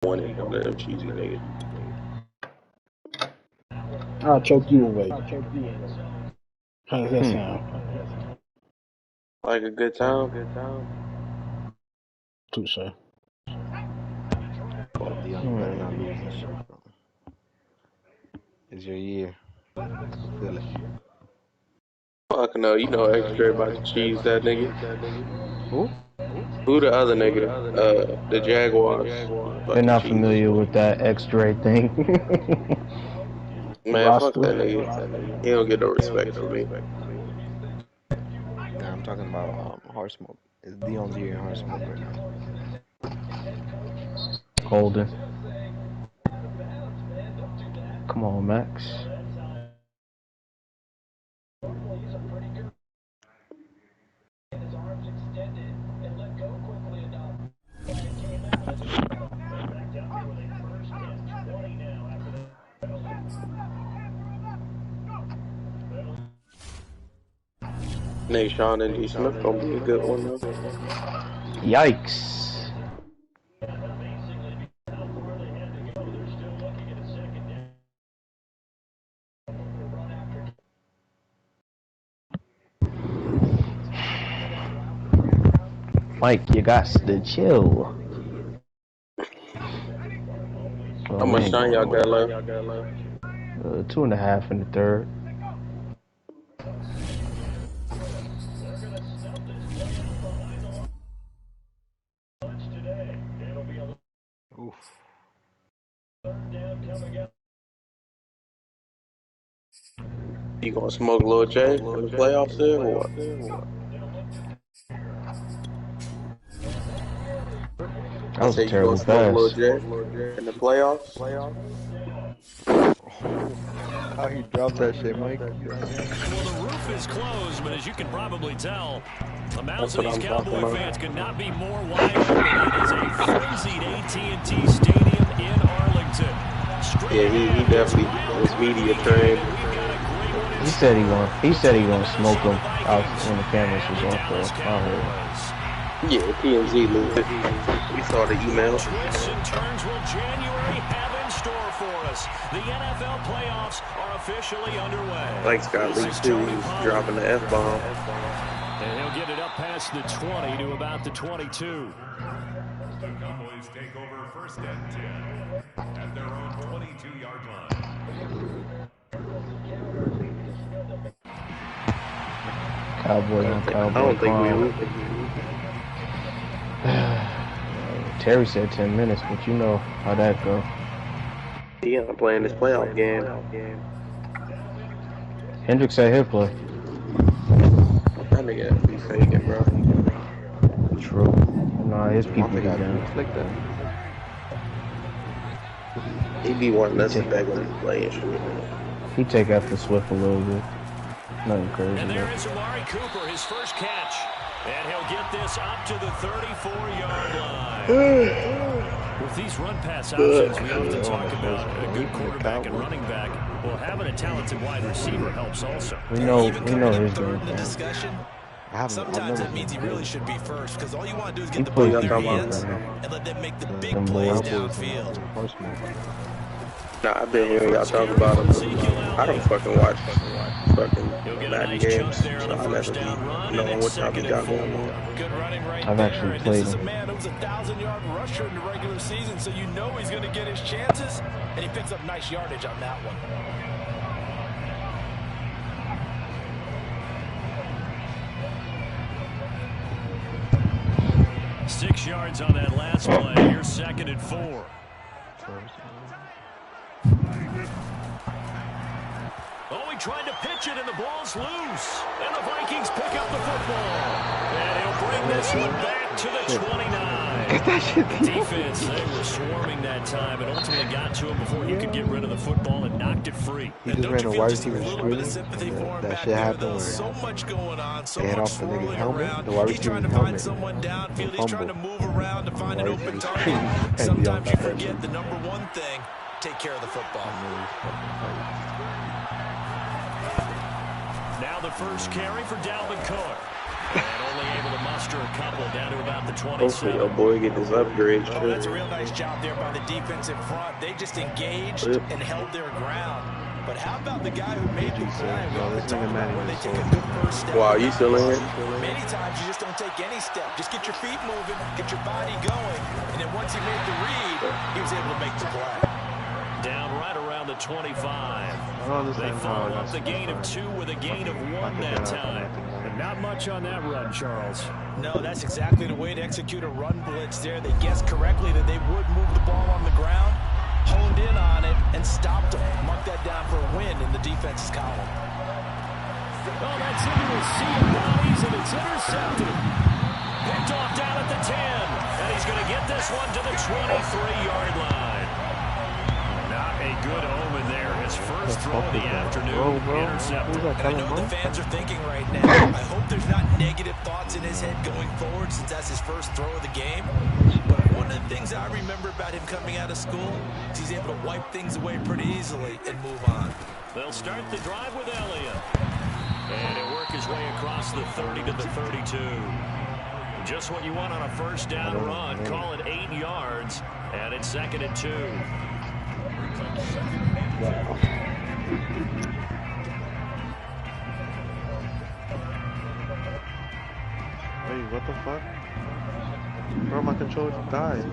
One of them cheesy niggas. I'll choke you away. How does that sound? Like a good time. Touche. Dion better not lose this shit, bro. It's your year. Feel it. Fuck no, you know X-Dre about to cheese that nigga. Who? Who the other nigga? The Jaguars. They're not familiar with that X-Dre thing. Man, fuck that nigga. He don't get no respect from me. Nah, I'm talking about Hard Smoke. It's Dion's year in Hard Smoke right now. Holden. Come on, Max. Nashawn and D. Smith gonna be a good one though. Yikes. Mike, you got to chill. How much time y'all got left? 2.5 in the third. Oof. You gonna smoke Lil J in the playoffs there or what? That was a terrible pass. Lil J in the playoffs? How he dropped that shit, Mike? Well, the roof is closed, but as you can probably tell, the mouths of these Cowboy fans could not be more wide open. It is a frenzied AT&T Stadium in Arlington. Yeah, he definitely was media trained. He said he gonna smoke him out when the cameras was on. So I heard. Yeah, TMZ moved it. We saw the email. Twists and turns will January have in store for us. The NFL playoffs are officially underway. Like Scott Lee too, he's dropping the F-bomb. And he'll get it up past the 20 to about the 22. The Cowboys take over first and 10 at their own 22-yard line. Cowboy on Cowboy. I don't think we will. Terry said 10 minutes, but you know how that go. Yeah, I'm playing this playoff game. Hendricks said he'll play. That nigga be faking, bro. True. Nah, his people Mama got got down. like that. He be wanting us to back when he's playing shit. He take after Swift a little bit. Nothing crazy. And there is Amari Cooper, his first catch. And he'll get this up to the 34-yard line. With these run-pass options, we often talk about a good quarterback and running back. Well, having a talented wide receiver helps also. We know his game. Discussion. Sometimes it means he really should be first because all you want to do is He get the ball plays in their good hands right and let them make the big plays downfield. Nah, I've been hearing y'all talk about him. I don't fucking watch fucking Madden games, so I never be knowing what y'all be got going on. Good running right I've actually there. played This is a him. man who's a 1,000-yard rusher in the regular season, so you know he's going to get his chances, and he picks up nice yardage on that one. 6 yards on that last play. Here's 2nd and 4. Oh, he tried to pitch it, and the ball's loose. And the Vikings pick up the football. And he'll bring this one back to the 29. Defense, they were swarming that time and ultimately got to him before he could get rid of the football and knocked it free. He just ran a wide receiver screen. That shit happened where So much going on, so they had much off the nigga's swirling helmet. around. The wide He's receiver's trying to helmet. find someone downfield. He's trying to move around to find an Wide open receiver target. screen. Sometimes you forget the number one thing, take care of the football. Now the first carry for Dalvin Cook. only able to muster a couple down to about the Hopefully 27. your boy get this upgrade. Oh, that's a real nice job there by the defensive front. They just engaged and held their ground. But how about the guy who made the play? We often talk about when they take a good first step. Wow, you still in here? Many times you just don't take any step. Just get your feet moving, get your body going, and then once he made the read, he was able to make the play. Down right around the 25. They follow up the gain of 2 with a gain of 1 that time. But not much on that run, Charles. No, that's exactly the way to execute a run blitz there. They guessed correctly that they would move the ball on the ground, honed in on it, and stopped them. Mark that down for a win in the defense's column. Oh, that's into a sea of bodies, and it's intercepted. Picked off down at the 10. And he's going to get this one to the 23-yard line. Not a good omen there. His first throw of the afternoon, intercepted. And I know what the fans are thinking right now. I hope there's not negative thoughts in his head going forward since that's his first throw of the game. But one of the things I remember about him coming out of school is he's able to wipe things away pretty easily and move on. They'll start the drive with Elliott. And he'll work his way across the 30 to the 32. Just what you want on a first down run. Call it 8 yards. And it's 2nd and 2. Wait, what the fuck? Bro, my controller just died.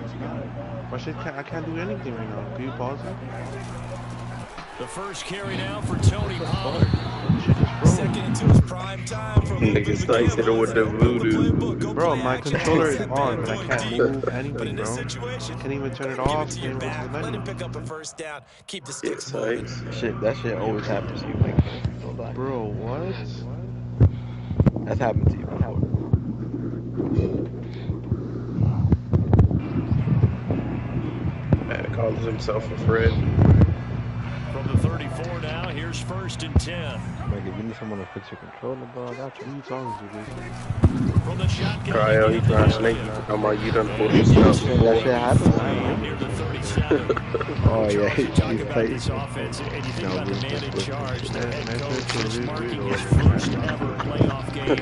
My shit I can't do anything right now. Can you pause it? The first carry now for Tony Pollard. Second into his prime time from Niggas started hit him with the voodoo. Bro, my controller is on, but I can't move anything, bro. Can't even turn it off. Can't even Let him menu. pick up a first down. Keep the It's sticks moving. like, That shit always happens to you, like, don't lie. Bro, what? That's happened to you before. man calls himself a friend. From the 34 now, here's 1st and 10. Like, if you need someone to fix your controller, bro, I got you. What are you talking to, dude? From the shotgun. Cryo, he trying to snake you. How about you done pulled this stuff? That shit happens. Near the 37. Oh, yeah, You talk he's about played. this offense, and you think No, about the this- man in this- charge, the this- head this- coach this- just this- marking this- his this- first ever playoff game as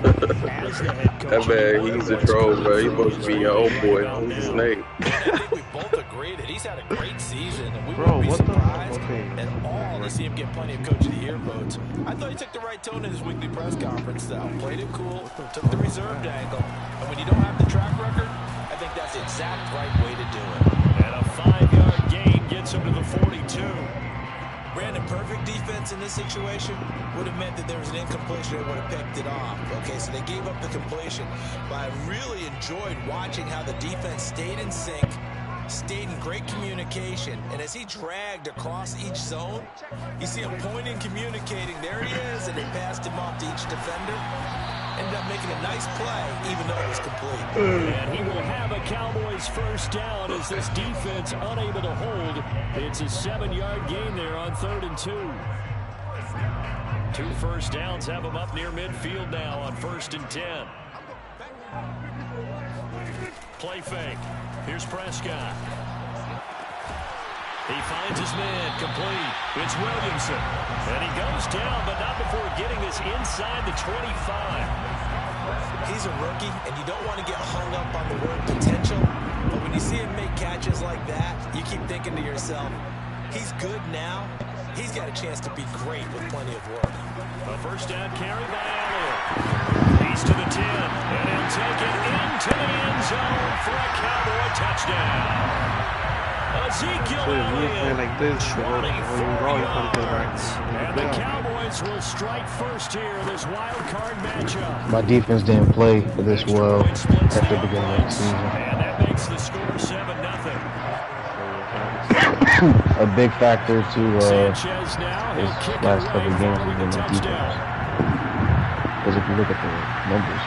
the head coach. That man, he's a troll, bro. He's supposed to be your old boy. He's a snake. I think we both agree that he's had a great season, and we Bro, wouldn't be what the- surprised okay. at all to see him get plenty of Coach of the Year votes. I thought he took the right tone in his weekly press conference, though. Played it cool, took the reserved angle, and when you don't have the track record, I think that's the exact right way to do it. And a 5-yard gain gets him to the 42. Brandon, perfect defense in this situation would have meant that there was an incompletion and would have picked it off. Okay, so they gave up the completion, but I really enjoyed watching how the defense stayed in sync, stayed in great communication, and as he dragged across each zone, you see him pointing, communicating, there he is, and they passed him off to each defender. Ended up making a nice play, even though it was complete. And he will have a Cowboys first down as this defense unable to hold. It's a 7-yard gain there on 3rd and 2. 2 first downs have him up near midfield now on 1st and 10. Play fake. Here's Prescott. He finds his man, complete. It's Williamson. And he goes down, but not before getting this inside the 25. He's a rookie, and you don't want to get hung up on the word potential. But when you see him make catches like that, you keep thinking to yourself, he's good now. He's got a chance to be great with plenty of work. A first down carry by Elliott. He's to the 10, and he'll take it into the end zone for a Cowboy touchdown. Ezekiel Elliott, like this, 24 yards. And the Cowboys will strike first here in this wild card matchup. My defense didn't play for this well at the beginning of the season. And that makes the score 7-0. A big factor to Sanchez now, he'll his kick last it couple away games has following been the the defense. touchdown. Because if you look at the numbers,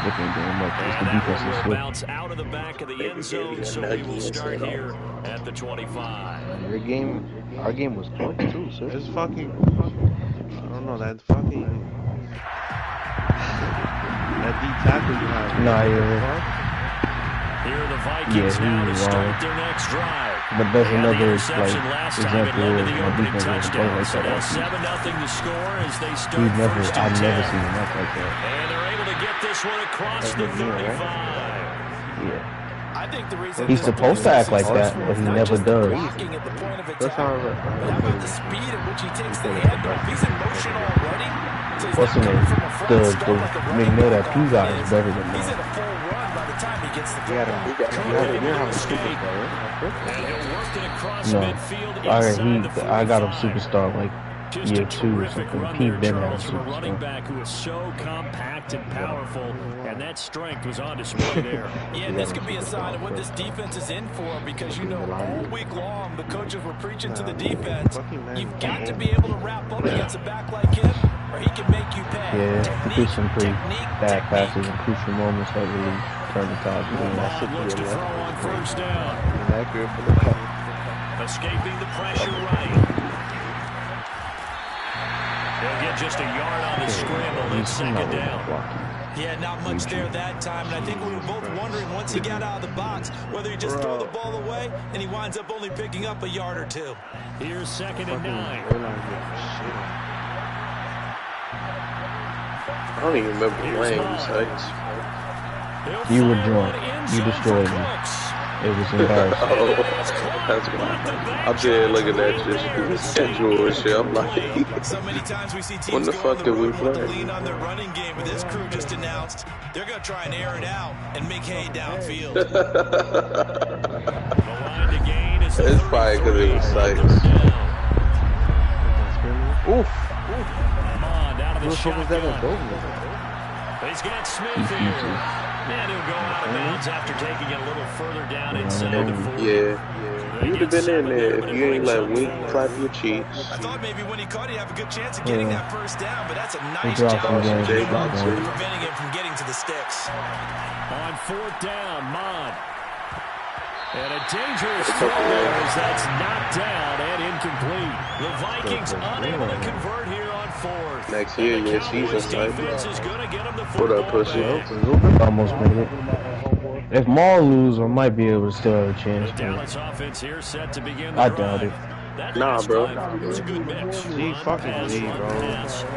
they ain't doing much. It's the And that defense one is will slick. bounce out of the back of the end zone, so we will start here at the 25. Our game was close too, sir. It's fucking, I don't know, that fucking, that deep tackle you have. Nah, Here are the Vikings Yeah, now to he start wrong. their next drive. But that's And the another interception last time it example led of to the my opening defense doesn't play touchdown. like So that. now 7-0 to score as they start first and I've 10. never seen him act like that. And they're able to get this one across the 35. Yeah. I think the reason He's supposed to act like that, but he never does. blocking at the point of attack, but how about the speed at which he takes the handoff? He's in motion already. So he's What's not the coming name? from a front The start like a running McNair that back P guy often is better than He's in that. a full run by the time he gets the You gotta, football. you have a superstar, And he'll work it across No, midfield inside the 45. I got him superstar like Just year a 2 or terrific something. run He there, been had a Charles, from a running superstar. back who is so compact and powerful, and that strength was on display there. Yeah, this could be a sign of what this defense is in for because, you know, all week long the coaches were preaching to the defense, you've got to be able to wrap up against a back like him or he can make you pay. Yeah, threw some pretty bad passes in crucial moments that really turned the tide. Bond looks to throw on first down. accurate for the cut. Escaping the pressure right. He'll get just a yard on the scramble in second down. Yeah, not much there that time, and I think we were both wondering once he got out of the box whether he just throw the ball away and he winds up only picking up a yard or two. Here's 2nd and 9. I don't even remember playing these sites. You were drunk. You destroyed me. It was embarrassing. Oh, that's why. I'm there looking at your schedule and shit. I'm like, So many times we see teams when the go fuck on did the we road to play? lean on their running game, but this crew just announced they're going to try and air it out and make hay downfield. It's probably because it was sites. Oof. What was that a goal? He's got Smith here. And he'll go out of bounds after taking it a little further down inside the 40. Yeah. You'd have been in there if you ain't let Wink clap your cheeks. I thought maybe when he caught it, he'd have a good chance of getting that first down, but that's a nice dropped job him Jay of Box. preventing him from getting to the sticks. On 4th down, Mond. And a dangerous throw there as that's knocked down and incomplete. The Vikings unable to convert here on 4th. Next year, your season type. Defense is going to get him the What up, football pussy? back. Almost made it. If Maul lose, I might be able to still have a The chance. Dallas offense here set to begin the I drive. doubt it. That Nah, last bro. drive was a good mix. G fucking G, bro.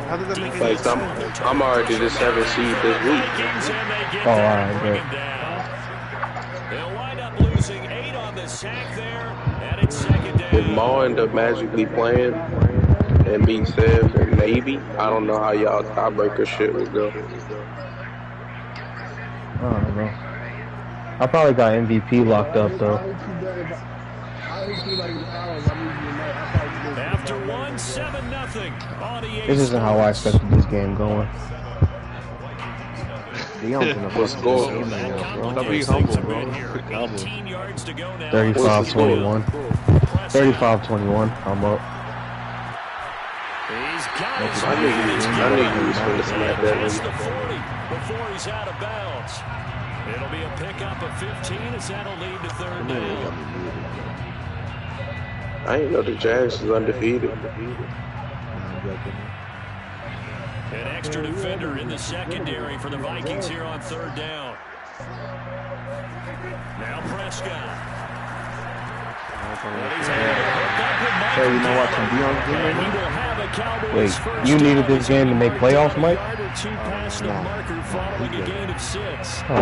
How does that make any Like, sense? I'm already the 7th seed this week. Vikings, and they get Oh, there all and right, bring good. him down. They'll wind up losing 8 on the sack there, and it's 2nd down. If Maul end up magically playing and beat Sev and Navy, I don't know how y'all tiebreaker shit would go. I don't know. I probably got MVP locked up though. After 1, 7-0 on EA This isn't how I expected this game going. Deion's in a What's fucking goal? game right now, bro. Stop Be humble, bro. 18 yards to go now. 35-21. 35-21. I'm up. He's got his I knew you was finna smack that across nigga. the 40 before he's out of bounds. It'll be a pickup of 15 as that'll lead to 3rd down. I ain't know the Jags is undefeated. An extra defender in the secondary for the Vikings here on 3rd down. Now Prescott. Hey, you know what? Some Deion's game right now? Wait, you needed this game to make playoffs, Mike? Following a gain of 6. Oh,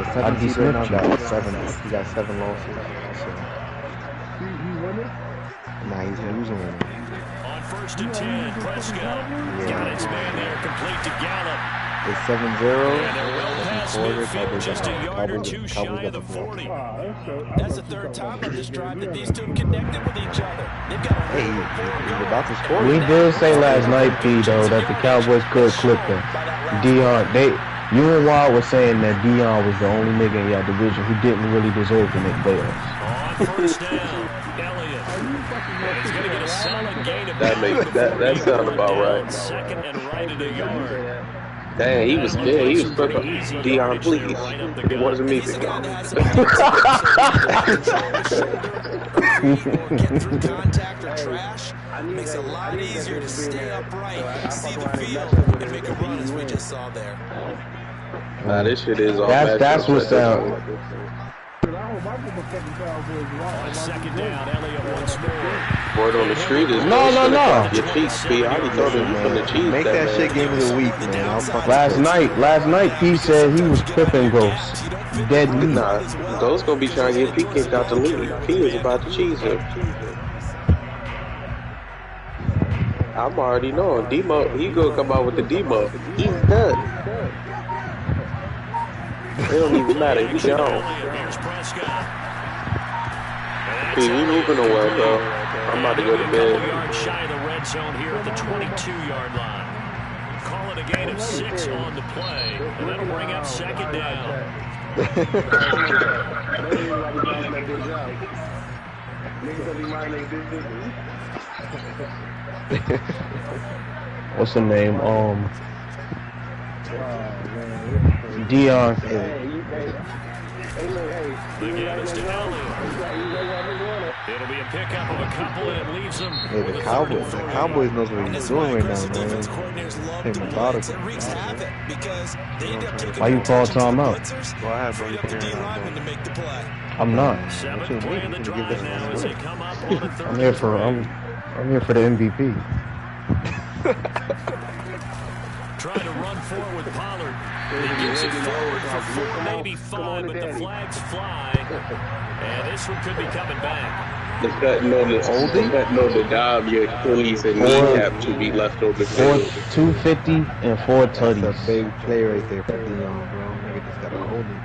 The 7th seed right now dismissed you. got 7. He got 7 losses. So. Nah, he's losing right now. On 1st and 10, Prescott got his man there, complete to Gallup. It's 7-0. And they're well past Second quarter, midfield, just a yard or two shy Cowboys of the got the ball. 40. That's the 3rd time on this drive that these two have connected with each other. They've got a Hey, he's about to score. We did say last night, P, though, that the Cowboys could clip him. Dion, you and Wild were saying that Dion was the only nigga in your division who didn't really deserve to make playoffs. On 1st down, Elliott. He's going to get a solid gain of That sound about right. 2nd and right at a yard. Dang, he was perfect. Dion, please. It wasn't me. He's a guy that has some get through contact or trash. It makes it a lot easier to stay upright, see the field, and make a run as we just saw there. Nah, this shit is all That's what sound. On second down, Elliott once more. Word on the street is No. your cheeks, P. I already told him you from the cheese. Make that shit game of the week, man. I'll fucking Last night, P said he was clipping Ghost. Dead meat. Nah, Ghost gonna be trying to get P kicked out the league. P is about to cheese him. I'm already knowing. D-Mo, he gonna come out with the D-Mo. He's done. It don't even matter. He's gone. P, we moving nowhere, bro. I'm about to go to bed. Yards shy of the red zone here at the 22-yard line. Call it a gain of 6 on the play, and that'll bring up second down. What's the name? Dion. The game is to Elliott. It'll be a pickup of a couple, and it leaves them. Hey, the Cowboys knows what he's doing right now, man. Hey, methodical. Why you call Tom out? Go ahead, bro. You can I'm not. I'm here for the MVP. Trying to run forward with Pollard. He gets it forward for 4, maybe 5, but the flags fly. And this one could be coming back. The cutting on the dime, your Achilles and kneecap to be left over. 250 and 4 tutties. That's a big play right there for Dion, bro. Nigga just got a holding.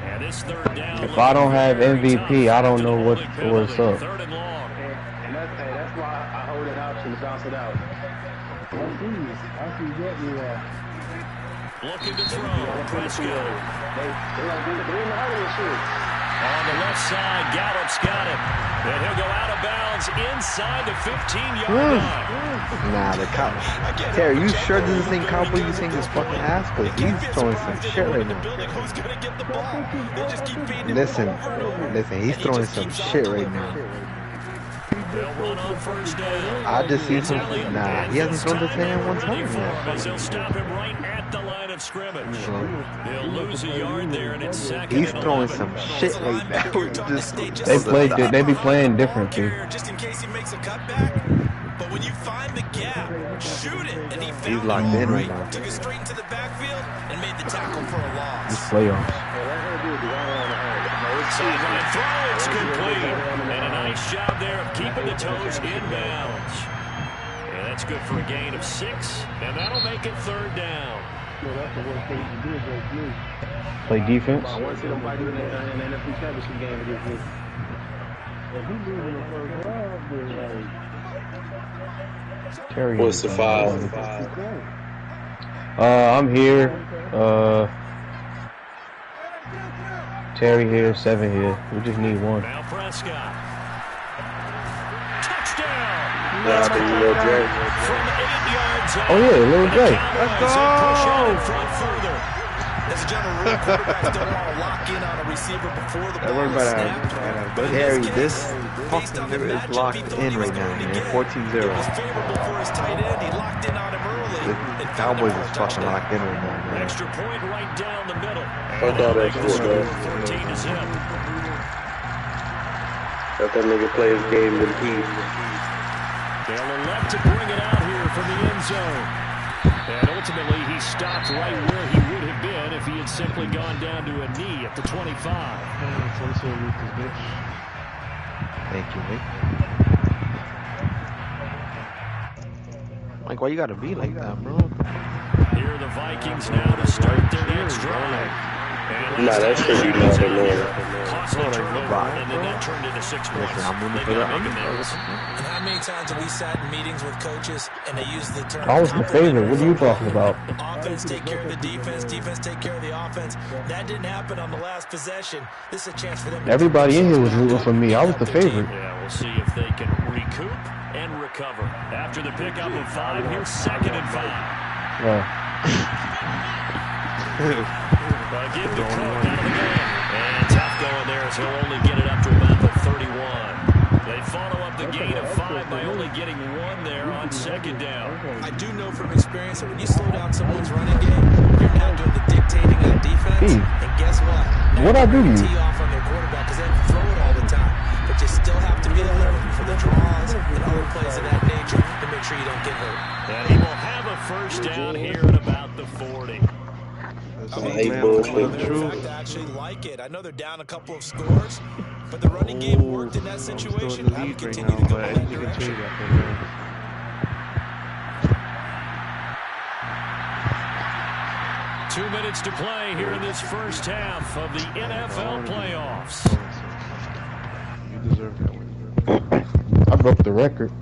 And this third down. If I don't have MVP, I don't know what's up. Third and long. And that's why I hold that option to bounce it out. Looking to throw. Prescott. On the left side, Gallup's got it. And he'll go out of bounds inside the 15-yard line. Nah, the Cowboys. Terry, you sure this thing Cowboys you think is fucking ass? Because he's throwing some shit right now. Listen, he's throwing some shit right now. I just see some. Nah, he hasn't thrown the 10 one time yet. He'll stop him right at the line of scrimmage. They'll lose a yard there, and it's second. He's throwing some shit right now. They be playing different, dude. Just in case he makes a cutback. But when you find the gap, shoot it. And he found He's locked in right now. Took it straight into the backfield and made the tackle for a loss. This playoffs. Sideline throw, it's complete. And a nice job there of keeping the toes inbounds. And that's good for a gain of 6. And that'll make it third down. Play defense. I want to see them fight in the NFC Championship game against me. Terry. What's the foul? I'm here. Terry here, 7 here. We just need 1. Now Prescott. Touchdown. Nah, the Lil J. From 8 yards out. Oh yeah, Lil J. Let's go. Push out in front further. As a general rule, quarterbacks don't want to lock in on a receiver before the ball is snapped. Terry, this fucking nigga is locked in right now, man. 14-0. Favorable for his tight end. He locked in on him early. The Cowboys is fucking locked in right now, man. Extra point right down the middle. Fuck all that shit, bro. 14 to 0. Let that nigga play his game in peace. They'll elect to bring it out here from the end zone. And ultimately, he stopped right where he would have been if he had simply gone down to a knee at the 25. Thank you, Nick. Like, why you gotta be like that, bro? Here are the Vikings now to start their next drive. Nah, that's because you know the Lord. Costly turnover, and then that turned into 6 points. I'm moving They for gotta that. make amends. And how many times have we sat in meetings with coaches and they use the term I was the favorite. What are you talking about? offense take care of the defense, defense take care of the offense? That didn't happen on the last possession. This is a chance for them. Everybody in here was rooting for me. I was the favorite. Yeah, we'll see if they can recoup and recover. After the pickup of 5, here's 2nd and 5. Yeah. Give the Cook out of the game. And tough going there as he'll only get it up to about the 31. They follow up the gain of 5 by only getting 1 there on 2nd down. I do know from experience that when you slow down someone's running game, you're right now doing the dictating on defense. And guess what? What I do to you? Tee off on their quarterback because they have to throw it all the time. But you still have to be alert for the draws and other plays of that nature to make sure you don't get hurt. And he will have a first down here at about the 40. I actually like it. I know they're down a couple of scores, but the running game worked in that situation. I would continue to go in that direction. 2 minutes to play here in this first half of the NFL playoffs. You deserve that one. I broke the record.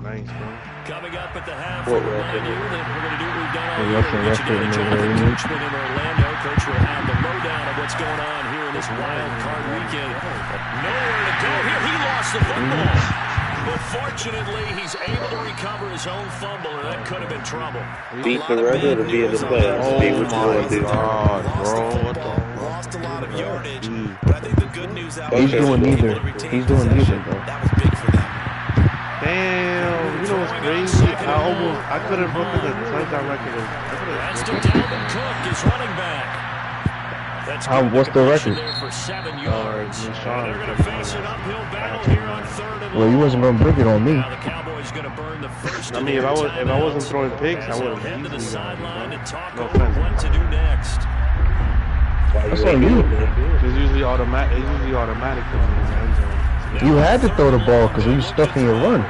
Nice, bro. Coming up at the half, we'll remind you that we're going to do what we've done all year. Russian We'll get you record down to in Jonathan Coachman in Orlando. Coach will have the lowdown of what's going on here in this wild card weekend. Nowhere to go here. He lost the football. But fortunately, he's able to recover his own fumble, and that could have been trouble. Beat the record or be in the playoffs? Oh Be what you want to do. Lost a lot of yardage, but I think the good news out He's doing neither. He's doing neither, bro. That was big for them. Damn, you know what's crazy? I could have broken the touchdown record. That's to Dalvin Cook, his running back. That's What's the record? there for 7 yards. And they're going to face an uphill battle here on 3rd and Well, you wasn't gonna bring it on me. Now the Cowboys going to burn the first. I mean, if I wasn't throwing picks, I would have head to the easily sideline to talk No over offense. what to do next. That's on you. It's usually automatic. It's usually automatic for me. You had to throw the ball because you stuck in your run.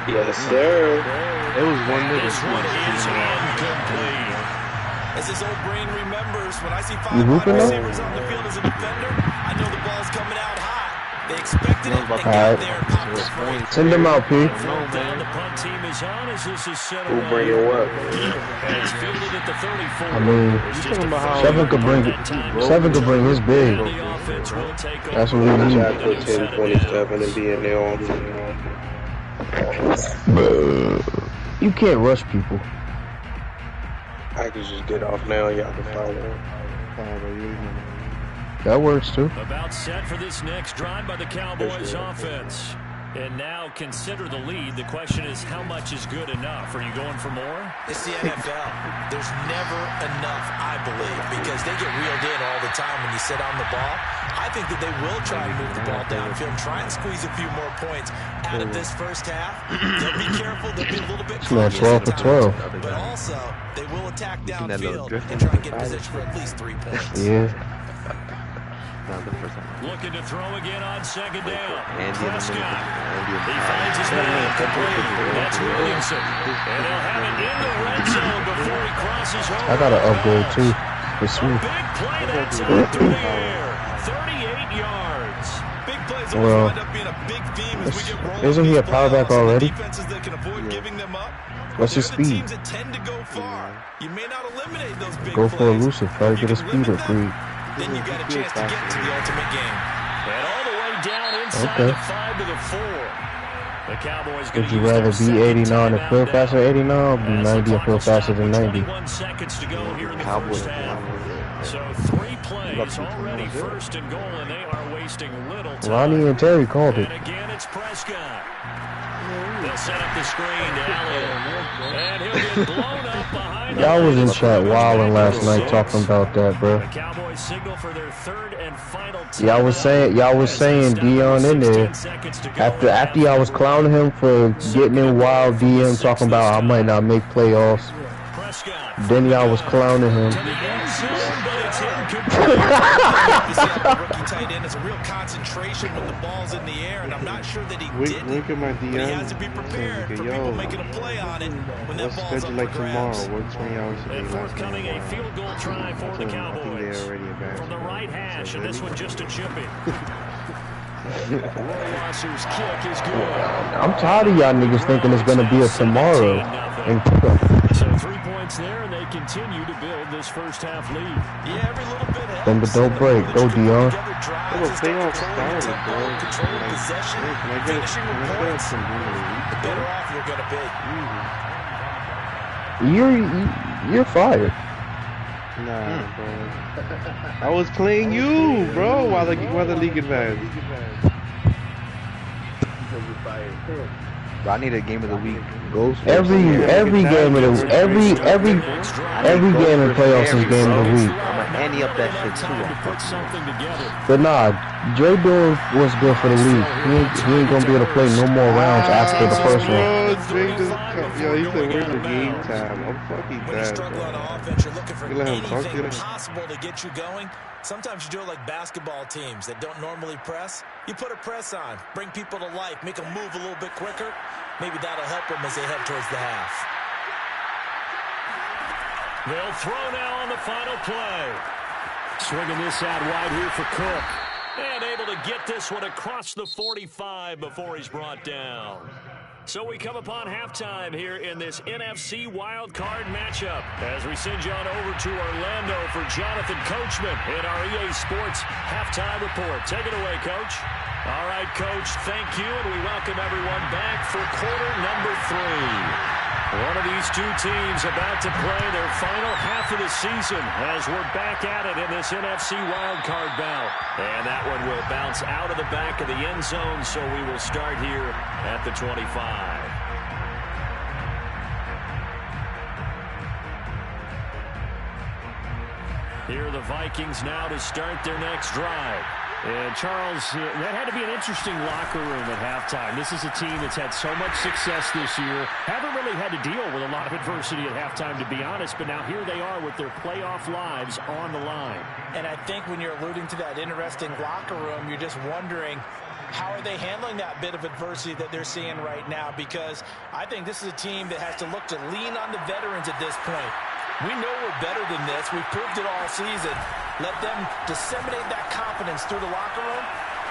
Yes, sir. It was 1 minute. This one is incomplete. As his old brain remembers, when I see You 5 wide hooping up? receivers on the field as a defender, I know the ball's coming out high. They expected it, they got Alright. there and popped it for it. Send them out, P. Fourth down, the punt team is on as this is set Who away. bringing what? And it's fielded at the 34. I mean, It's just a Seven could bring his big. The offense will take over. That's what we need. Try to put 10-27 and be in there on. You can't rush people. I can just get off now. Y'all can follow. That works too. About set for this next drive by the Cowboys offense. And now consider the lead. The question is, how much is good enough? Are you going for more? It's the NFL. There's never enough, I believe, because they get reeled in all the time when you sit on the ball. I think that they will try and move the ball downfield, try and squeeze a few more points out of this first half. They'll be careful. They'll be a little bit Not cautious 12 for 12. but also they will attack downfield and try and get in position for at least 3 points. Yeah. Looking to throw again on 2nd down. Prescott. He finds his man complete. That's Williamson. And he'll have it in the red zone before he crosses home. I got an upgrade too. It's A sweet. big play that's out through the air. 38 yards. Big plays Well, always wind up being a big theme as we get rolling. isn't he a power back already? Defenses that can avoid giving them up. What's his They're the speed? teams that tend to go far. You may not eliminate those big Go for plays. elusive. Try to get a If you can speed limit upgrade. then you got a chance to get to the ultimate game. And all the way down inside Okay. the 5 to the 4. The Cowboys going Would to you use rather their be second 89 and timeout feel now. faster than 89 or be As the 90 and feel clock will faster stop than with 90? 21 seconds to go here in the first half. So 3 plays already first and goal, and they are wasting little time. Ronnie and Terry called it. And again, it's Prescott. They'll set up the screen to Elliott. And he'll get blown up behind the Y'all was in lines. chat wilding last night talking about that, bro. The Cowboys signal for their 3rd and final Y'all was saying Dion in there. After y'all was clowning him for getting in wild DM talking about I might not make playoffs. Then y'all was clowning him. Rookie tight end is a real concentration when the ball's in the air, and I'm not sure that he did. Look at my DM. But he has to be prepared for people making a play on it when that What's ball's scheduled up like for tomorrow? grabs. Work 20 hours a day. And forthcoming a field goal try for the Cowboys. From the right hash, and this one just a chippy. Rohrwasser's kick is good. I'm tired of y'all niggas thinking it's gonna be a tomorrow. And So 3 points there, and they continue to build this first half lead. Yeah, every little bit helps. then but don't break. Go Dion. Oh, the playoffs started, bro. Controlling possession, Can I get finishing with points. some The better off you're going to be. You're fired. Nah, bro. I was playing you, bro, while the league advanced. Bro, I need a game of the week. Ghost. Every game of the every game in playoffs is game of the week. I'ma ante up that shit too. But nah, Dre doing what's good for the league. He ain't gonna be able to play no more rounds after the first round. Dre just yo, he said, "Where's the game time?" I'm fucking When you dead, struggle on bro. offense, you're looking for You let him talk to anything you? possible to get you going. Sometimes you do it like basketball teams that don't normally press. You put a press on, bring people to life, make them move a little bit quicker. Maybe that'll help them as they head towards the half. They'll throw now on the final play. Swinging this out wide here for Cook. And able to get this one across the 45 before he's brought down. So we come upon halftime here in this NFC wildcard matchup as we send you on over to Orlando for Jonathan Coachman in our EA Sports halftime report. Take it away, Coach. All right, Coach, thank you, and we welcome everyone back for quarter number 3. One of these two teams about to play their final half of the season as we're back at it in this NFC wildcard bout. And that one will bounce out of the back of the end zone, so we will start here at the 25. Here are the Vikings now to start their next drive. And Charles, that had to be an interesting locker room at halftime. This is a team that's had so much success this year. Haven't really had to deal with a lot of adversity at halftime, to be honest. But now here they are with their playoff lives on the line. And I think when you're alluding to that interesting locker room, you're just wondering, how are they handling that bit of adversity that they're seeing right now? Because I think this is a team that has to look to lean on the veterans at this point. We know we're better than this. We've proved it all season. Let them disseminate that confidence through the locker room.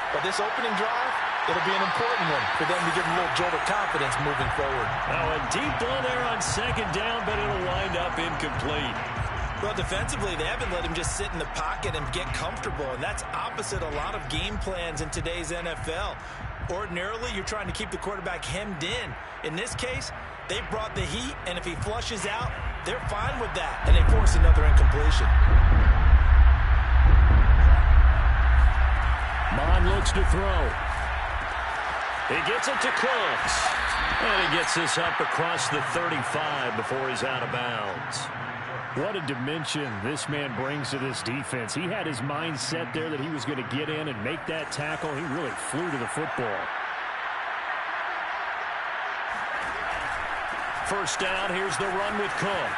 But this opening drive, it'll be an important one for them to give them a little jolt of confidence moving forward. Oh, a deep ball there on second down, but it'll wind up incomplete. Well, defensively, they haven't let him just sit in the pocket and get comfortable, and that's opposite a lot of game plans in today's NFL. Ordinarily, you're trying to keep the quarterback hemmed in. In this case, they brought the heat, and if he flushes out, they're fine with that, and they force another incompletion. Mon looks to throw. He gets it to Cooks. And he gets this up across the 35 before he's out of bounds. What a dimension this man brings to this defense. He had his mind set there that he was going to get in and make that tackle. He really flew to the football. First down, here's the run with Cook.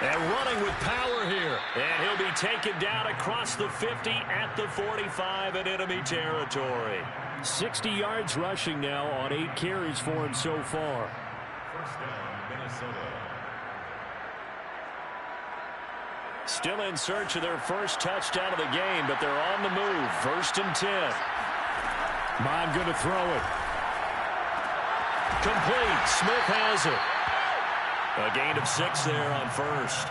And running with power here. And he'll be taken down across the 50 at the 45 in enemy territory. 60 yards rushing now on 8 carries for him so far. First down, Minnesota. Still in search of their first touchdown of the game, but they're on the move. First and 10. Mon going to throw it. Complete. Smith has it. A gain of 6 there on first.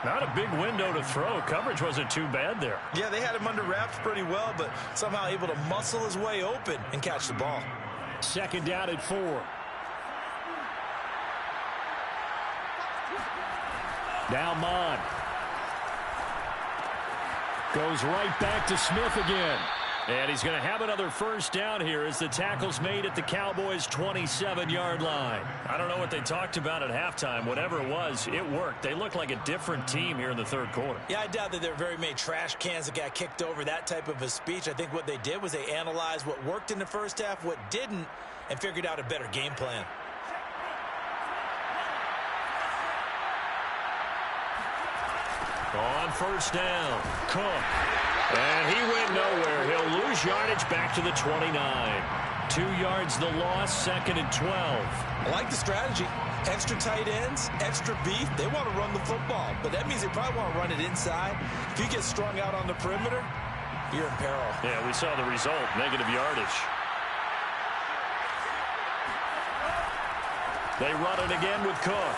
Not a big window to throw. Coverage wasn't too bad there. Yeah, they had him under wraps pretty well, but somehow able to muscle his way open and catch the ball. Second down at 4. Now Mon. Goes right back to Smith again. And he's going to have another first down here as the tackle's made at the Cowboys' 27-yard line. I don't know what they talked about at halftime. Whatever it was, it worked. They look like a different team here in the third quarter. Yeah, I doubt that there are very many trash cans that got kicked over, that type of a speech. I think what they did was they analyzed what worked in the first half, what didn't, and figured out a better game plan. On first down, Cook. And he went nowhere. He'll lose yardage back to the 29. 2 yards the loss, second and 12. I like the strategy. Extra tight ends, extra beef. They want to run the football, but that means they probably want to run it inside. If you get strung out on the perimeter, you're in peril. Yeah, we saw the result, negative yardage. They run it again with Cook.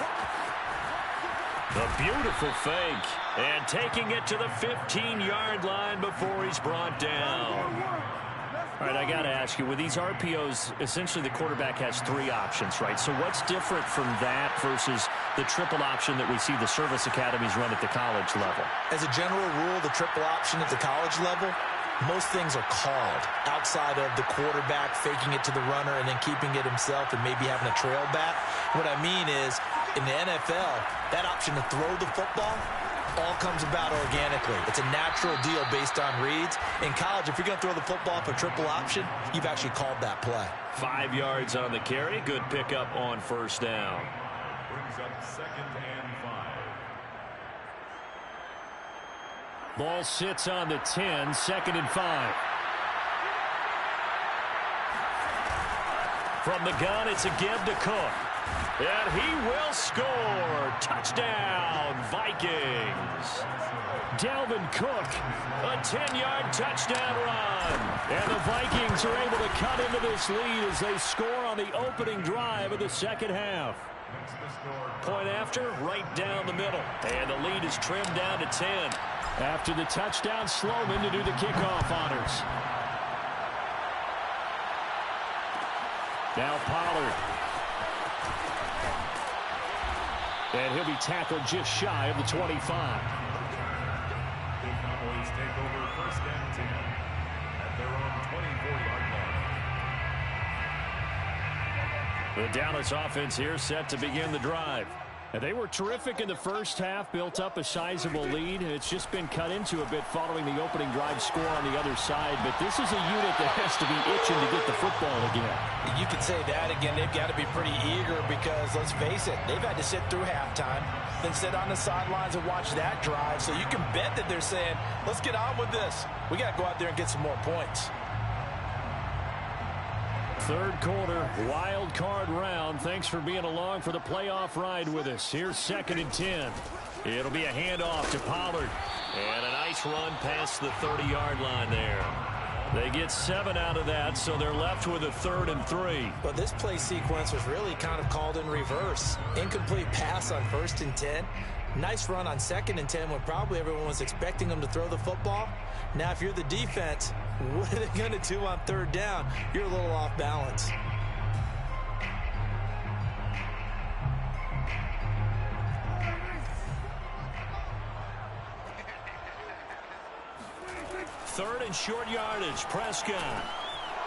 A beautiful fake. And taking it to the 15-yard line before he's brought down. All right, I got to ask you, with these RPOs, essentially the quarterback has 3 options, right? So what's different from that versus the triple option that we see the service academies run at the college level? As a general rule, the triple option at the college level, most things are called outside of the quarterback faking it to the runner and then keeping it himself and maybe having a trail back. What I mean is, in the NFL, that option to throw the football all comes about organically. It's a natural deal based on reads. In college, if you're going to throw the football for triple option, you've actually called that play. 5 yards on the carry. Good pickup on first down. Brings up 2nd and 5. Ball sits on the 10, 2nd and 5. From the gun, it's again to Cook. And he will score. Touchdown, Vikings. Dalvin Cook, a 10-yard touchdown run. And the Vikings are able to cut into this lead as they score on the opening drive of the second half. Point after, right down the middle. And the lead is trimmed down to 10. After the touchdown, Sloman to do the kickoff honors. Now Pollard. And he'll be tackled just shy of the 25. The Cowboys take over 1st and 10 at their own 24-yard line. The Dallas offense here set to begin the drive. And they were terrific in the first half, built up a sizable lead, and it's just been cut into a bit following the opening drive score on the other side. But this is a unit that has to be itching to get the football again. You could say that again. They've got to be pretty eager because, let's face it, they've had to sit through halftime, then sit on the sidelines and watch that drive. So you can bet that they're saying, let's get on with this. We got to go out there and get some more points. Third quarter, wild card round. Thanks for being along for the playoff ride with us. Here's 2nd and 10. It'll be a handoff to Pollard. And a nice run past the 30-yard line there. They get 7 out of that, so they're left with a 3rd and 3. But this play sequence was really kind of called in reverse. Incomplete pass on 1st and 10. Nice run on 2nd and 10 when probably everyone was expecting them to throw the football. Now, if you're the defense, what are they going to do on 3rd down? You're a little off balance. Third and short yardage, Prescott.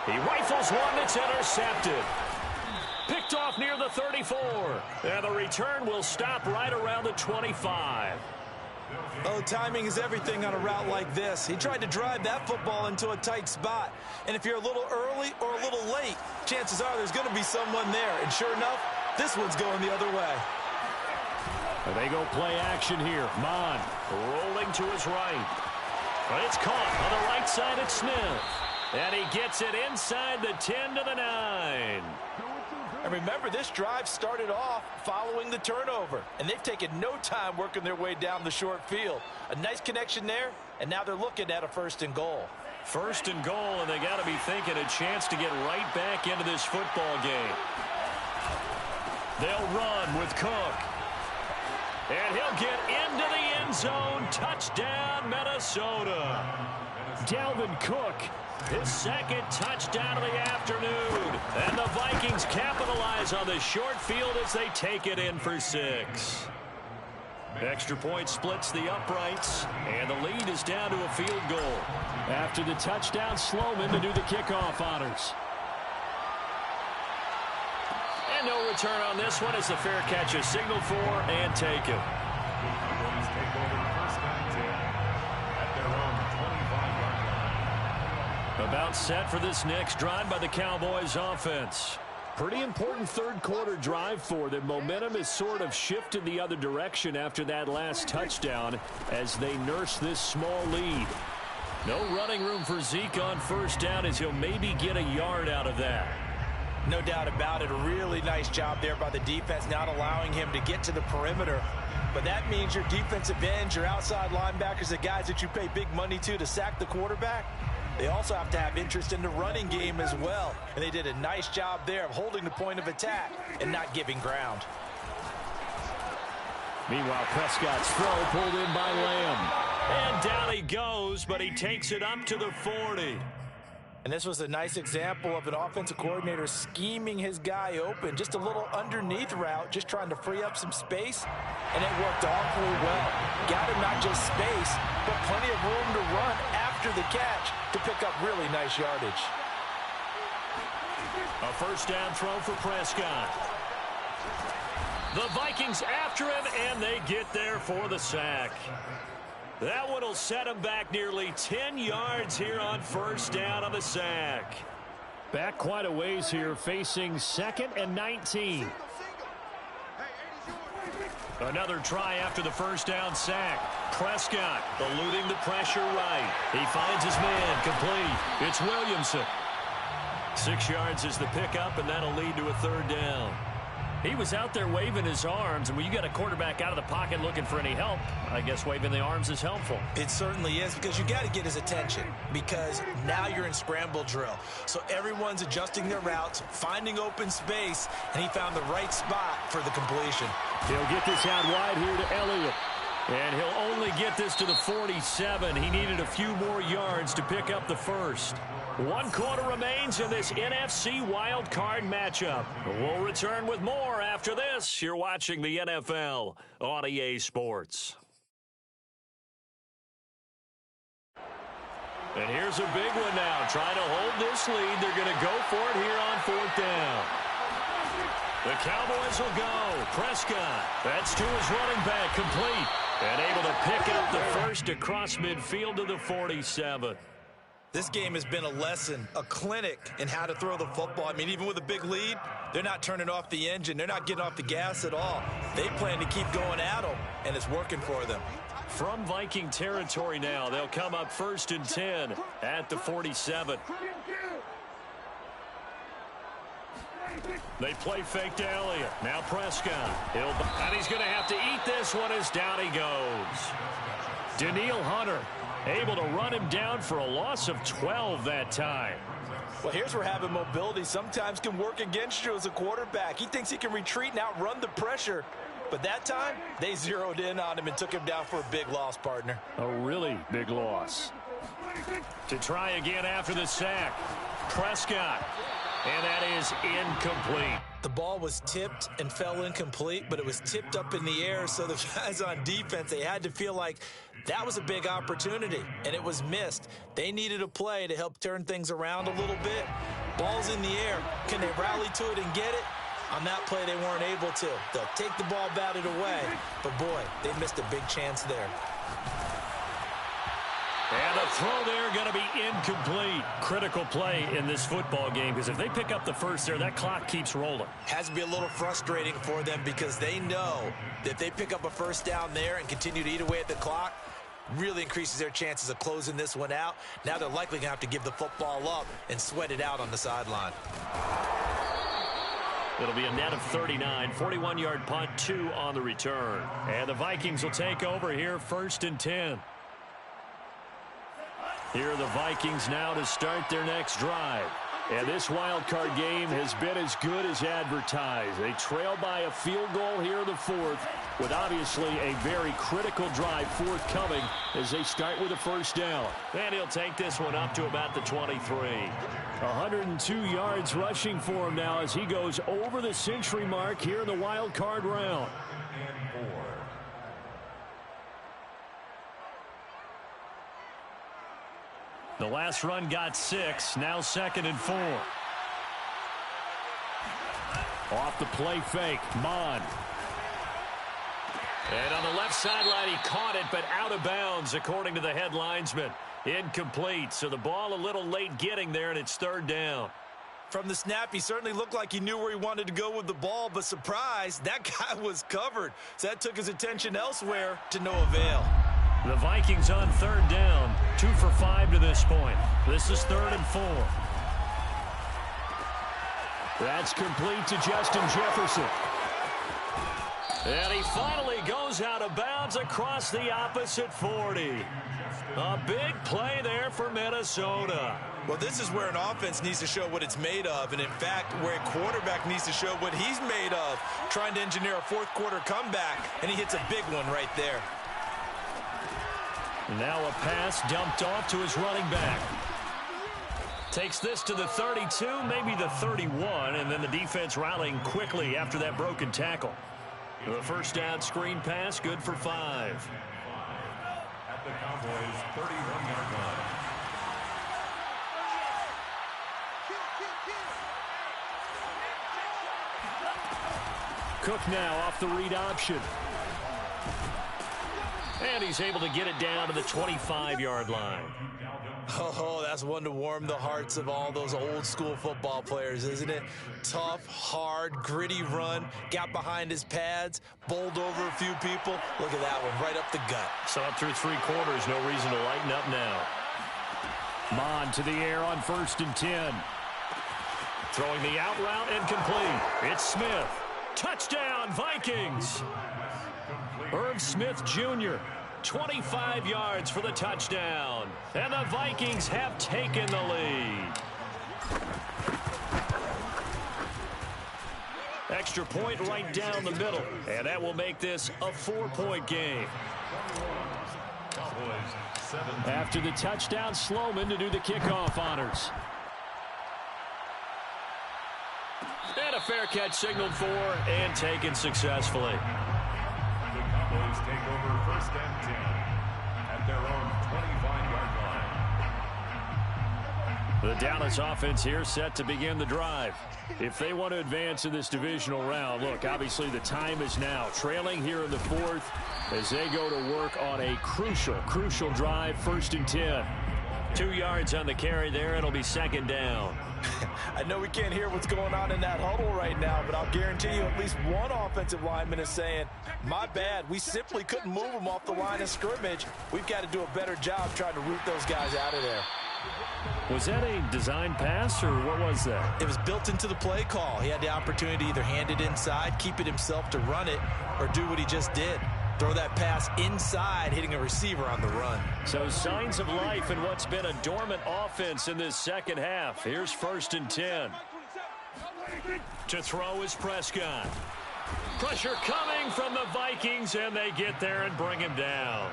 He rifles one that's intercepted. Picked off near the 34. And the return will stop right around the 25. Oh, timing is everything on a route like this. He tried to drive that football into a tight spot. And if you're a little early or a little late, chances are there's going to be someone there. And sure enough, this one's going the other way. And they go play action here. Mon rolling to his right. But it's caught on the right side at Smith. And he gets it inside the 10 to the 9. And remember, this drive started off following the turnover. And they've taken no time working their way down the short field. A nice connection there, and now they're looking at a 1st and goal. 1st and goal, and they got to be thinking a chance to get right back into this football game. They'll run with Cook. And he'll get into the end zone. Touchdown, Minnesota. Dalvin Cook, his 2nd touchdown of the afternoon. And the Vikings capitalize on the short field as they take it in for 6. Extra point splits the uprights, and the lead is down to a field goal. After the touchdown, Sloman to do the kickoff honors. And no return on this one as the fair catch is signaled for and taken. Cowboys take over 1st and 10 at their own 25-yard line. About set for this next drive by the Cowboys offense. Pretty important third quarter drive for them. Momentum has sort of shifted the other direction after that last touchdown as they nurse this small lead. No running room for Zeke on 1st down as he'll maybe get a yard out of that. No doubt about it. A really nice job there by the defense, not allowing him to get to the perimeter. But that means your defensive ends, your outside linebackers, the guys that you pay big money to sack the quarterback, they also have to have interest in the running game as well. And they did a nice job there of holding the point of attack and not giving ground. Meanwhile, Prescott's throw pulled in by Lamb. And down he goes, but he takes it up to the 40. And this was a nice example of an offensive coordinator scheming his guy open. Just a little underneath route, just trying to free up some space. And it worked awfully well. Got him not just space, but plenty of room to run after after the catch to pick up really nice yardage. A first down throw for Prescott. The Vikings after him, and they get there for the sack. That one will set him back nearly 10 yards here on first down on the sack. Back quite a ways here, facing 2nd and 19. Another try after the first down sack. Prescott eluding the pressure right. He finds his man complete. It's Williamson. 6 yards is the pickup, and that'll lead to a third down. He was out there waving his arms, and when you got a quarterback out of the pocket looking for any help, I guess waving the arms is helpful. It certainly is, because you got to get his attention, because now you're in scramble drill. So everyone's adjusting their routes, finding open space, and he found the right spot for the completion. He'll get this out wide here to Elliott. And he'll only get this to the 47. He needed a few more yards to pick up the first. 1 quarter remains in this NFC Wild Card matchup. We'll return with more after this. You're watching the NFL on EA Sports. And here's a big one now. Trying to hold this lead. They're going to go for it here on 4th down. The Cowboys will go. Prescott. That's to his running back. Complete. And able to pick up the first across midfield to the 47. This game has been a lesson, a clinic in how to throw the football. I mean, even with a big lead, they're not turning off the engine. They're not getting off the gas at all. They plan to keep going at them, and it's working for them. From Viking territory now, they'll come up 1st and 10 at the 47. They play fake to Elliott. Now Prescott. And he's going to have to eat this one as down he goes. Danielle Hunter able to run him down for a loss of 12 that time. Well, here's where having mobility sometimes can work against you as a quarterback. He thinks he can retreat and outrun the pressure. But that time, they zeroed in on him and took him down for a big loss, partner. A really big loss. To try again after the sack. Prescott. And that is incomplete. The ball was tipped and fell incomplete, but it was tipped up in the air, so the guys on defense, they had to feel like that was a big opportunity, and it was missed. They needed a play to help turn things around a little bit. Ball's in the air. Can they rally to it and get it? On that play, they weren't able to. They'll take the ball, batted away, but boy, they missed a big chance there. And the throw there going to be incomplete. Critical play in this football game, because if they pick up the first there, that clock keeps rolling. Has to be a little frustrating for them, because they know that if they pick up a first down there and continue to eat away at the clock, really increases their chances of closing this one out. Now they're likely going to have to give the football up and sweat it out on the sideline. It'll be a net of 39, 41-yard punt, 2 on the return. And the Vikings will take over here 1st and 10. Here are the Vikings now to start their next drive. And this wild card game has been as good as advertised. They trail by a field goal here in the 4th, with obviously a very critical drive forthcoming as they start with a first down. And he'll take this one up to about the 23. 102 yards rushing for him now as he goes over the century mark here in the wild card round. The last run got 6, now 2nd and 4. Off the play fake, Mond. And on the left sideline, he caught it, but out of bounds, according to the head linesman. Incomplete, so the ball a little late getting there, and it's 3rd down. From the snap, he certainly looked like he knew where he wanted to go with the ball, but surprise, that guy was covered. So that took his attention elsewhere to no avail. The Vikings on 3rd down, 2 for 5 to this point. This is 3rd and 4. That's complete to Justin Jefferson. And he finally goes out of bounds across the opposite 40. A big play there for Minnesota. Well, this is where an offense needs to show what it's made of, and in fact, where a quarterback needs to show what he's made of, trying to engineer a 4th quarter comeback, and he hits a big one right there. Now a pass dumped off to his running back. Takes this to the 32, maybe the 31, and then the defense rallying quickly after that broken tackle. The first down screen pass, good for 5. At the Cowboys' 31-yard line. Cook now off the read option. And he's able to get it down to the 25-yard line. Oh, that's one to warm the hearts of all those old school football players, isn't it? Tough, hard, gritty run, got behind his pads, bowled over a few people. Look at that one, right up the gut. So up through 3 quarters, no reason to lighten up now. Mond to the air on 1st and 10. Throwing the out route and complete. It's Smith. Touchdown, Vikings. Irv Smith Jr., 25 yards for the touchdown. And the Vikings have taken the lead. Extra point right down the middle. And that will make this a 4-point game. After the touchdown, Sloman to do the kickoff honors. And a fair catch signaled for and taken successfully. The Cowboys take over 1st and 10 at their own 25-yard line. The Dallas offense here set to begin the drive. If they want to advance in this divisional round, look, obviously the time is now. Trailing here in the 4th as they go to work on a crucial drive, 1st and 10. 2 yards on the carry there. It'll be 2nd down. I know we can't hear what's going on in that huddle right now, but I'll guarantee you at least one offensive lineman is saying, my bad, we simply couldn't move them off the line of scrimmage. We've got to do a better job trying to root those guys out of there. Was that a design pass, or what was that? It was built into the play call. He had the opportunity to either hand it inside, keep it himself to run it, or do what he just did. Throw that pass inside, hitting a receiver on the run. So signs of life in what's been a dormant offense in this second half. Here's 1st and 10. To throw is Prescott. Pressure coming from the Vikings, and they get there and bring him down.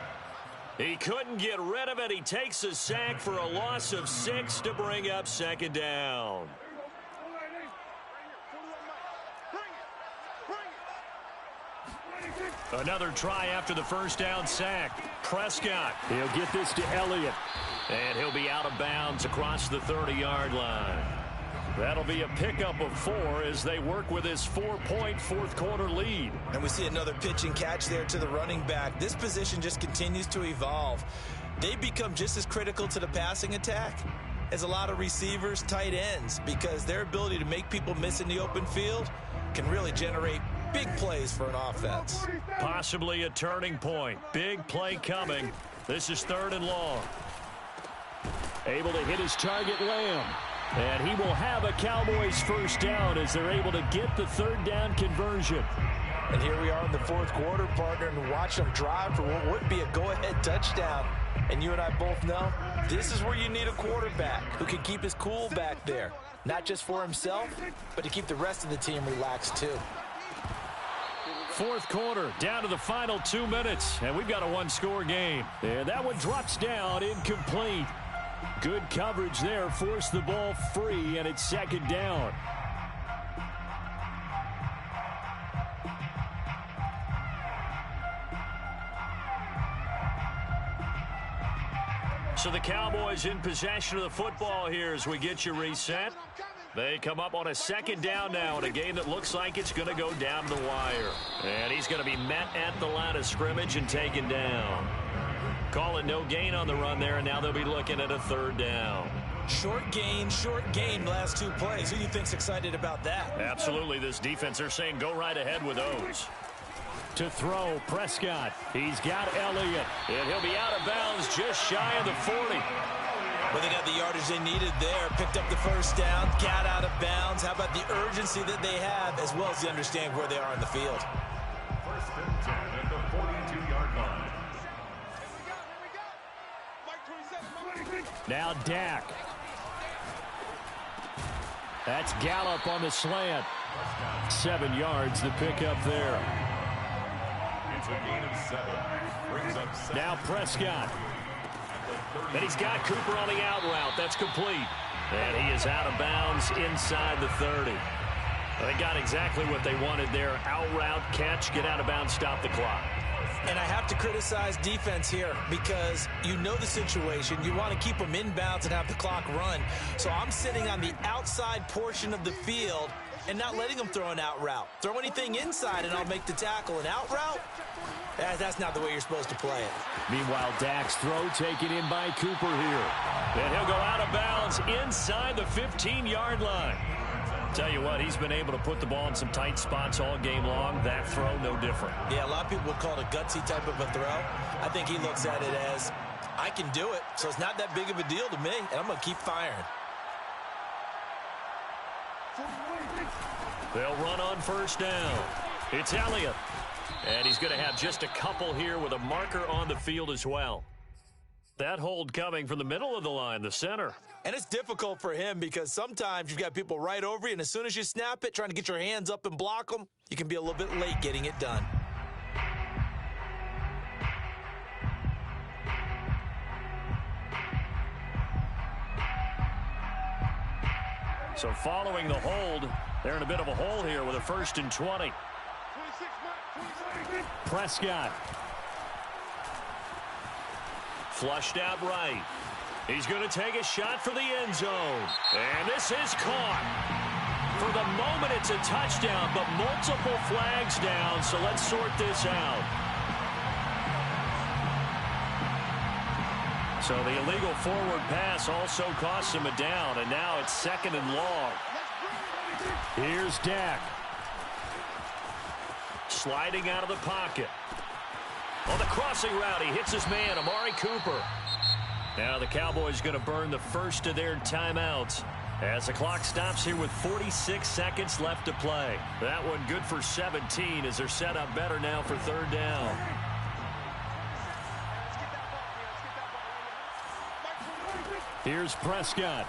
He couldn't get rid of it. He takes a sack for a loss of 6 to bring up 2nd down. Another try after the 1st down sack. Prescott, he'll get this to Elliott. And he'll be out of bounds across the 30-yard line. That'll be a pickup of 4 as they work with this 4-point 4th quarter lead. And we see another pitch and catch there to the running back. This position just continues to evolve. They become just as critical to the passing attack as a lot of receivers, tight ends, because their ability to make people miss in the open field can really generate big plays for an offense. Possibly a turning point. Big play coming. This is 3rd and long. Able to hit his target, Lamb. And he will have a Cowboys 1st down as they're able to get the 3rd down conversion. And here we are in the 4th quarter, partner, and watch them drive for what would be a go-ahead touchdown. And you and I both know this is where you need a quarterback who can keep his cool back there. Not just for himself, but to keep the rest of the team relaxed too. 4th quarter, down to the final 2 minutes, and we've got a 1-score game. And that one drops down, incomplete. Good coverage there, forced the ball free, and it's 2nd down. So the Cowboys in possession of the football here as we get you reset. They come up on a 2nd down now in a game that looks like it's going to go down the wire. And he's going to be met at the line of scrimmage and taken down. Call it no gain on the run there, and now they'll be looking at a 3rd down. Short gain, last 2 plays. Who do you think's excited about that? Absolutely. This defense, they're saying go right ahead with those. To throw, Prescott. He's got Elliott, and he'll be out of bounds just shy of the 40. Well, they got the yardage they needed there. Picked up the 1st down, got out of bounds. How about the urgency that they have, as well as the understanding where they are in the field? 1st and 10 at the 42-yard line. Now Dak. That's Gallup on the slant. 7 yards, the pickup there. It's a gain of 7. Brings up 7. Now Prescott. And he's got Cooper on the out route. That's complete. And he is out of bounds inside the 30. They got exactly what they wanted there. Out route, catch, get out of bounds, stop the clock. And I have to criticize defense here because you know the situation. You want to keep them inbounds and have the clock run. So I'm sitting on the outside portion of the field and not letting him throw an out route. Throw anything inside, and I'll make the tackle. An out route? That's not the way you're supposed to play it. Meanwhile, Dak's throw taken in by Cooper here. And he'll go out of bounds inside the 15-yard line. Tell you what, he's been able to put the ball in some tight spots all game long. That throw, no different. Yeah, a lot of people would call it a gutsy type of a throw. I think he looks at it as, I can do it, so it's not that big of a deal to me, and I'm going to keep firing. They'll run on first down. It's Elliott. And he's going to have just a couple here with a marker on the field as well. That hold coming from the middle of the line, the center. And it's difficult for him because sometimes you've got people right over you, and as soon as you snap it, trying to get your hands up and block them, you can be a little bit late getting it done. So following the hold, they're in a bit of a hole here with a 1st and 20. Prescott. Flushed out right. He's going to take a shot for the end zone. And this is caught. For the moment, it's a touchdown, but multiple flags down, so let's sort this out. So the illegal forward pass also costs him a down, and now it's 2nd and long. Here's Dak. Sliding out of the pocket. On the crossing route, he hits his man, Amari Cooper. Now the Cowboys going to burn the first of their timeouts as the clock stops here with 46 seconds left to play. That one good for 17 as they're set up better now for 3rd down. Here's Prescott.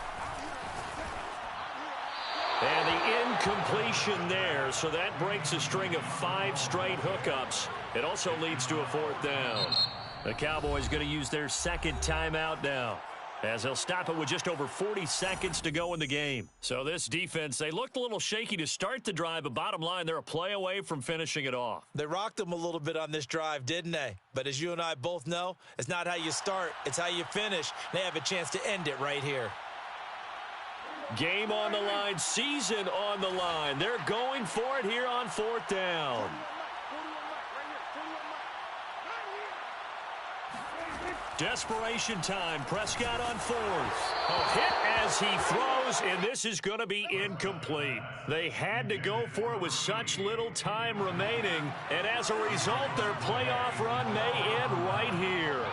And the incompletion there, so that breaks a string of 5 straight hookups. It also leads to a 4th down. The Cowboys going to use their 2nd timeout now, as they'll stop it with just over 40 seconds to go in the game. So this defense, they looked a little shaky to start the drive, but bottom line, they're a play away from finishing it off. They rocked them a little bit on this drive, didn't they? But as you and I both know, it's not how you start, it's how you finish. They have a chance to end it right here. Game on the line, season on the line. They're going for it here on 4th down. Desperation time. Prescott on 4th. A hit as he throws, and this is going to be incomplete. They had to go for it with such little time remaining, and as a result, their playoff run may end right here.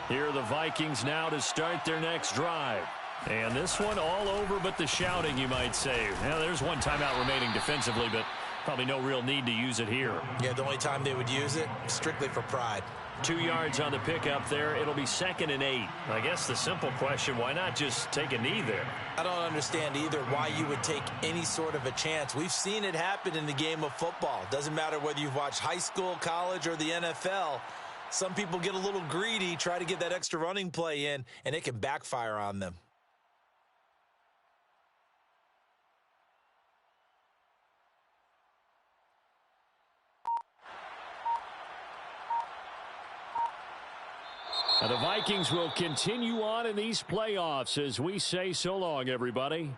Here are the Vikings now to start their next drive. And this one all over but the shouting, you might say. Now, there's one timeout remaining defensively, but probably no real need to use it here. Yeah, the only time they would use it, strictly for pride. 2 yards on the pickup there. It'll be 2nd and 8. I guess the simple question, why not just take a knee there? I don't understand either why you would take any sort of a chance. We've seen it happen in the game of football. Doesn't matter whether you've watched high school, college, or the NFL. Some people get a little greedy, try to get that extra running play in, and it can backfire on them. Now the Vikings will continue on in these playoffs as we say so long, everybody.